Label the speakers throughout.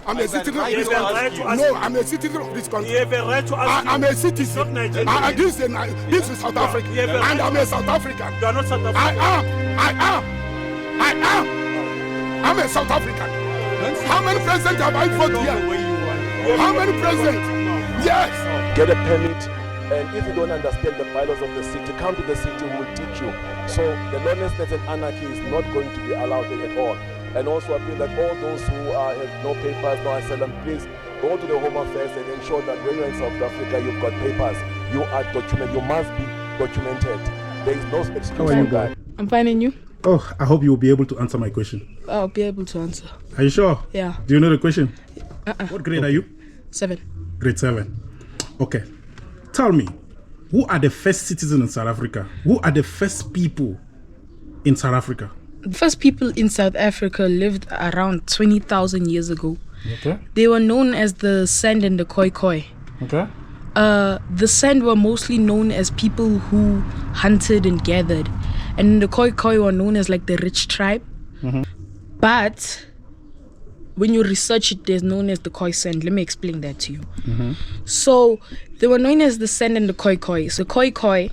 Speaker 1: I'm a citizen of this country.
Speaker 2: No,
Speaker 1: I'm a citizen of this country.
Speaker 2: You have a right to ask.
Speaker 1: I'm a citizen. This is South Africa. And I'm a South African.
Speaker 2: You are not South African.
Speaker 1: I am. I'm a South African. How many presidents have I fought here? How many presidents? Yes.
Speaker 3: Get a permit, and if you don't understand the bylaws of the city, come to the city, we will teach you. So the lawlessness and anarchy is not going to be allowed at all. And also I feel that all those who have no papers, no asylum, please go to the Home Affairs and ensure that when you're in South Africa, you've got papers. You are documented. You must be documented. There is no excuse for that.
Speaker 4: I'm fine, and you?
Speaker 5: Oh, I hope you will be able to answer my question.
Speaker 4: I'll be able to answer.
Speaker 5: Are you sure?
Speaker 4: Yeah.
Speaker 5: Do you know the question? What grade are you?
Speaker 4: 7.
Speaker 5: Grade 7. Okay. Tell me, who are the first citizens in South Africa? Who are the first people in South Africa?
Speaker 4: The first people in South Africa lived around 20,000 years ago.
Speaker 5: Okay.
Speaker 4: They were known as the Sand and the Khoi.
Speaker 5: Okay.
Speaker 4: The Sand were mostly known as people who hunted and gathered. And the Khoi were known as like the rich tribe.
Speaker 5: Mm-hmm.
Speaker 4: But when you research it, they're known as the Khoi Sand. Let me explain that to you.
Speaker 5: Mm-hmm.
Speaker 4: So they were known as the Sand and the Khoi. So Khoi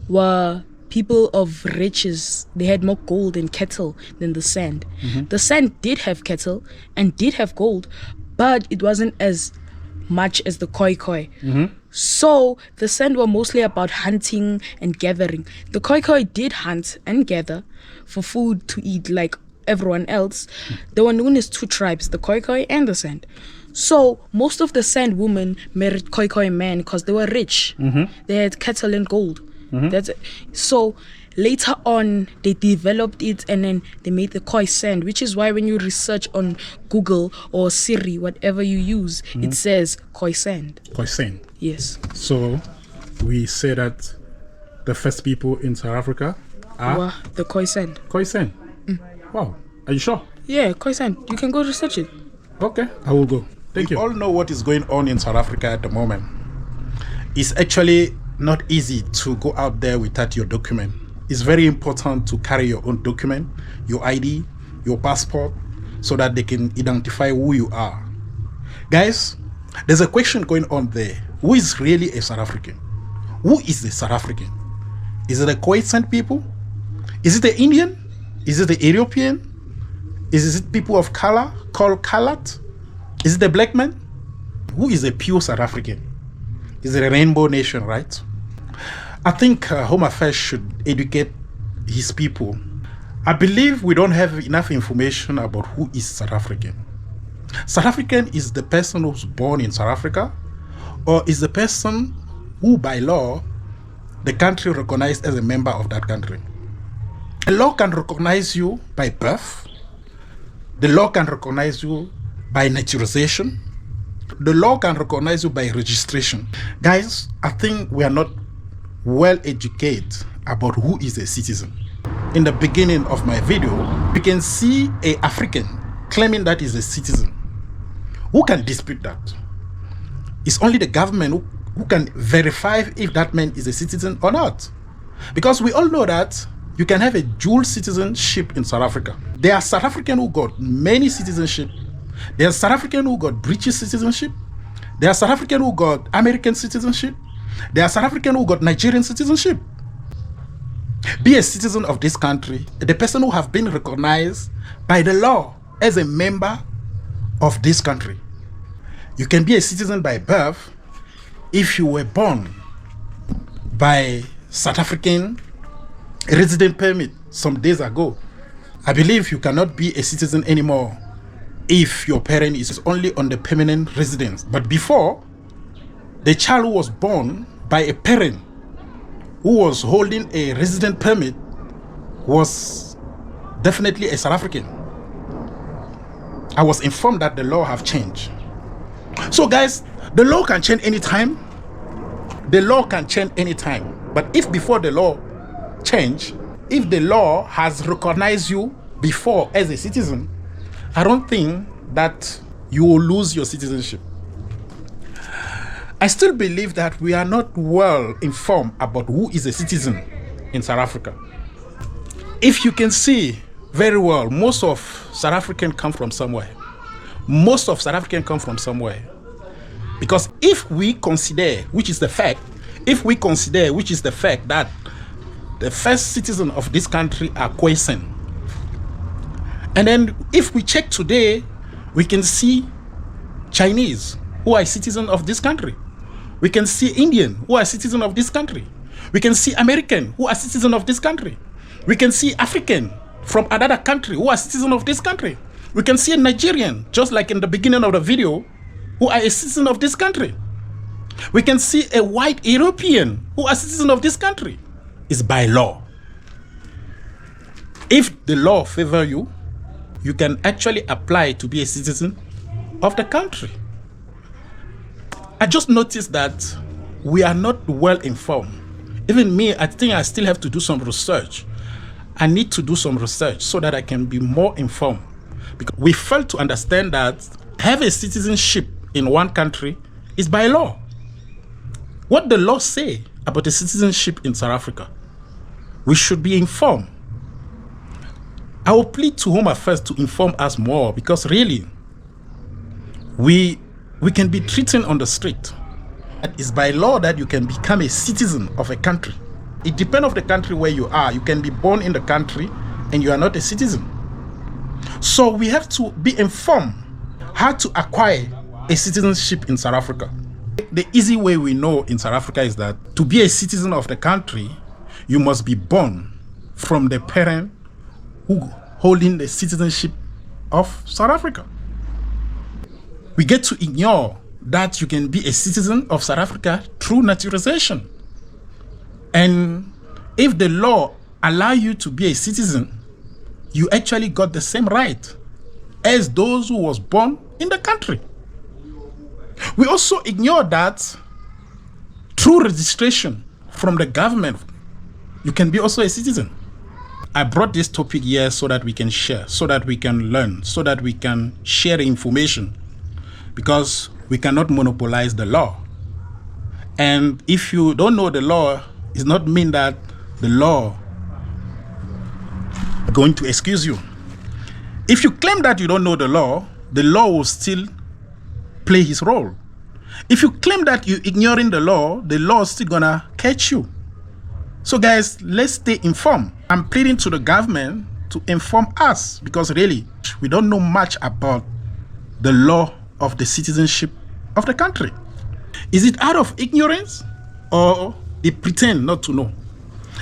Speaker 4: were people of riches. They had more gold and cattle than the Sand.
Speaker 5: Mm-hmm.
Speaker 4: The Sand did have cattle and did have gold, but it wasn't as much as the Khoi.
Speaker 5: Mm-hmm.
Speaker 4: So the Sand were mostly about hunting and gathering. The Khoi did hunt and gather for food to eat like everyone else. They were known as 2 tribes, the Khoi and the Sand. So most of the Sand women married Khoi men because they were rich.
Speaker 5: Mm-hmm.
Speaker 4: They had cattle and gold.
Speaker 5: Mm-hmm.
Speaker 4: That's it. So later on they developed it and then they made the Khoi Sand, which is why when you research on Google or Siri, whatever you use, it says Khoi Sand.
Speaker 5: Khoi Sand.
Speaker 4: Yes.
Speaker 5: So we say that the first people in South Africa are
Speaker 4: The Khoi Sand.
Speaker 5: Khoi Sand. Wow. Are you sure?
Speaker 4: Yeah, Khoi Sand. You can go research it.
Speaker 5: Okay, I will go. Thank you.
Speaker 6: We all know what is going on in South Africa at the moment. It's actually not easy to go out there without your document. It's very important to carry your own document, your ID, your passport, so that they can identify who you are. Guys, there's a question going on there. Who is really a South African? Who is the South African? Is it the Khoi Sand people? Is it the Indian? Is it the European? Is it people of color called colored? Is it the black man? Who is a pure South African? Is it a rainbow nation, right? I think Home Affairs should educate his people. I believe we don't have enough information about who is South African. South African is the person who's born in South Africa, or is the person who by law the country recognized as a member of that country. The law can recognize you by birth. The law can recognize you by naturalization. The law can recognize you by registration. Guys, I think we are not well educated about who is a citizen. In the beginning of my video, you can see an African claiming that is a citizen. Who can dispute that? It's only the government who can verify if that man is a citizen or not. Because we all know that you can have a dual citizenship in South Africa. There are South Africans who got many citizenship. There are South Africans who got British citizenship. There are South Africans who got American citizenship. There are South Africans who got Nigerian citizenship. Be a citizen of this country, the person who have been recognized by the law as a member of this country. You can be a citizen by birth if you were born by South African resident permit some days ago. I believe you cannot be a citizen anymore if your parent is only on the permanent residence. But before, the child who was born by a parent who was holding a resident permit was definitely a South African. I was informed that the law have changed. So guys, the law can change anytime. The law can change anytime. But if before the law change, if the law has recognized you before as a citizen, I don't think that you will lose your citizenship. I still believe that we are not well informed about who is a citizen in South Africa. If you can see very well, most of South Africans come from somewhere. most of South Africans come from somewhere. Because if we consider, which is the fact that the first citizen of this country are Khoisan, and then if we check today, we can see Chinese who are citizens of this country. We can see Indian who are citizens of this country. We can see American who are citizens of this country. We can see African from another country who are citizens of this country. We can see a Nigerian, just like in the beginning of the video, who are a citizen of this country. We can see a white European who are citizen of this country. It's by law. If the law favor you, you can actually apply to be a citizen of the country. I just noticed that we are not well informed. Even me, I think I still have to do some research. I need to do some research so that I can be more informed. Because we fail to understand that have a citizenship in one country is by law. What the law say about the citizenship in South Africa, we should be informed. I will plead to Home Affairs to inform us more, because really, we can be treated on the street. It is by law that you can become a citizen of a country. It depends on the country where you are. You can be born in the country and you are not a citizen. So we have to be informed how to acquire a citizenship in South Africa. The easy way we know in South Africa is that to be a citizen of the country, you must be born from the parent who holding the citizenship of South Africa. We get to ignore that you can be a citizen of South Africa through naturalization. And if the law allow you to be a citizen, you actually got the same right as those who was born in the country. We also ignore that through registration from the government, you can be also a citizen. I brought this topic here so that we can share, so that we can learn, so that we can share the information, because we cannot monopolize the law. And if you don't know the law, it does not mean that the law is going to excuse you. If you claim that you don't know the law will still play his role. If you claim that you're ignoring the law is still gonna catch you. So guys, let's stay informed. I'm pleading to the government to inform us, because really, we don't know much about the law of the citizenship of the country. Is it out of ignorance, or they pretend not to know?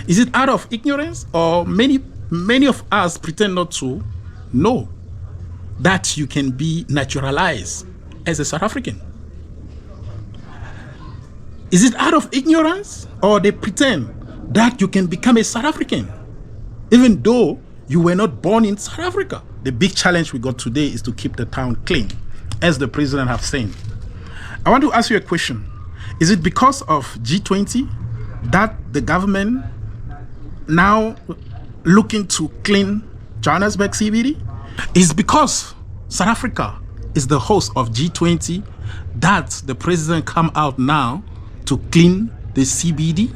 Speaker 6: Is it out of ignorance, or many of us pretend not to know that you can be naturalized as a South African? Is it out of ignorance, or they pretend that you can become a South African even though you were not born in South Africa? The big challenge we got today is to keep the town clean, as the president have said. I want to ask you a question. Is it because of G20 that the government now looking to clean Johannesburg CBD? Is because South Africa is the host of G20 that the president come out now to clean the CBD?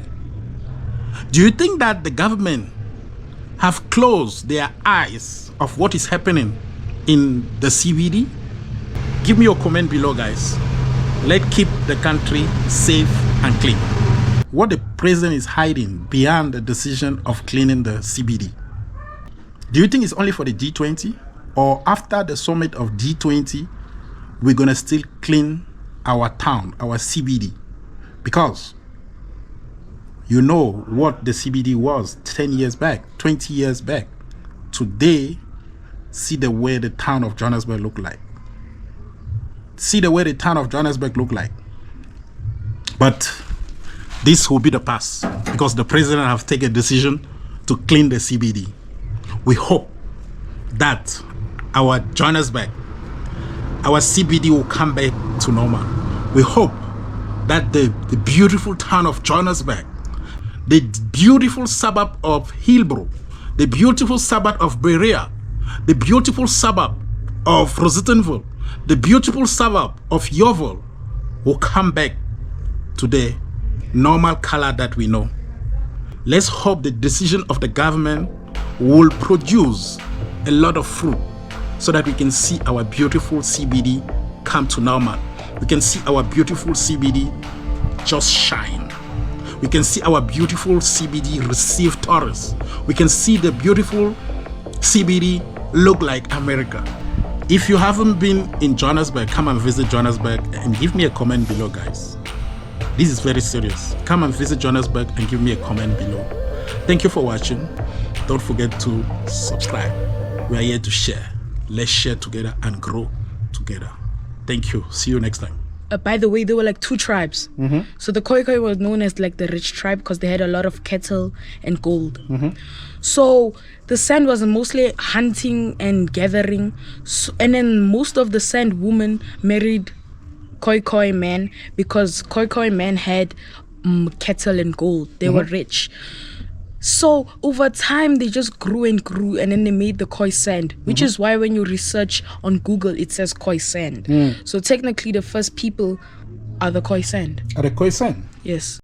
Speaker 6: Do you think that the government have closed their eyes of what is happening in the CBD? Give me your comment below, guys. Let's keep the country safe and clean. What the president is hiding beyond the decision of cleaning the CBD? Do you think it's only for the G20? Or after the summit of G20, we're gonna still clean our town, our CBD? Because you know what the CBD was 10 years back, 20 years back. Today, see the way the town of Johannesburg look like. See the way the town of Johannesburg look like. But this will be the past, because the president have taken a decision to clean the CBD. We hope that our Johannesburg, our CBD will come back to normal. We hope that the beautiful town of Johannesburg, the beautiful suburb of Hillbrow, the beautiful suburb of Berea, the beautiful suburb of Rosettenville, the beautiful suburb of Yeovil will come back to the normal color that we know. Let's hope the decision of the government will produce a lot of fruit, so that we can see our beautiful CBD come to normal. We can see our beautiful CBD just shine. We can see our beautiful CBD receive tourists. We can see the beautiful CBD look like America. If you haven't been in Johannesburg, come and visit Johannesburg and give me a comment below, guys. This is very serious. Come and visit Johannesburg and give me a comment below. Thank you for watching. Don't forget to subscribe. We are here to share. Let's share together and grow together. Thank you. See you next time.
Speaker 4: By the way, there were like 2 tribes. So the Khoikhoi was known as like the rich tribe because they had a lot of cattle and gold. So the San was mostly hunting and gathering. So, and then most of the San women married Khoikhoi men because Khoikhoi men had cattle and gold. They were rich. So over time, they just grew and grew, and then they made the Khoi sand, which is why when you research on Google, it says Khoi sand. So technically, the first people are the Khoi sand.
Speaker 5: Are the Khoi sand?
Speaker 4: Yes.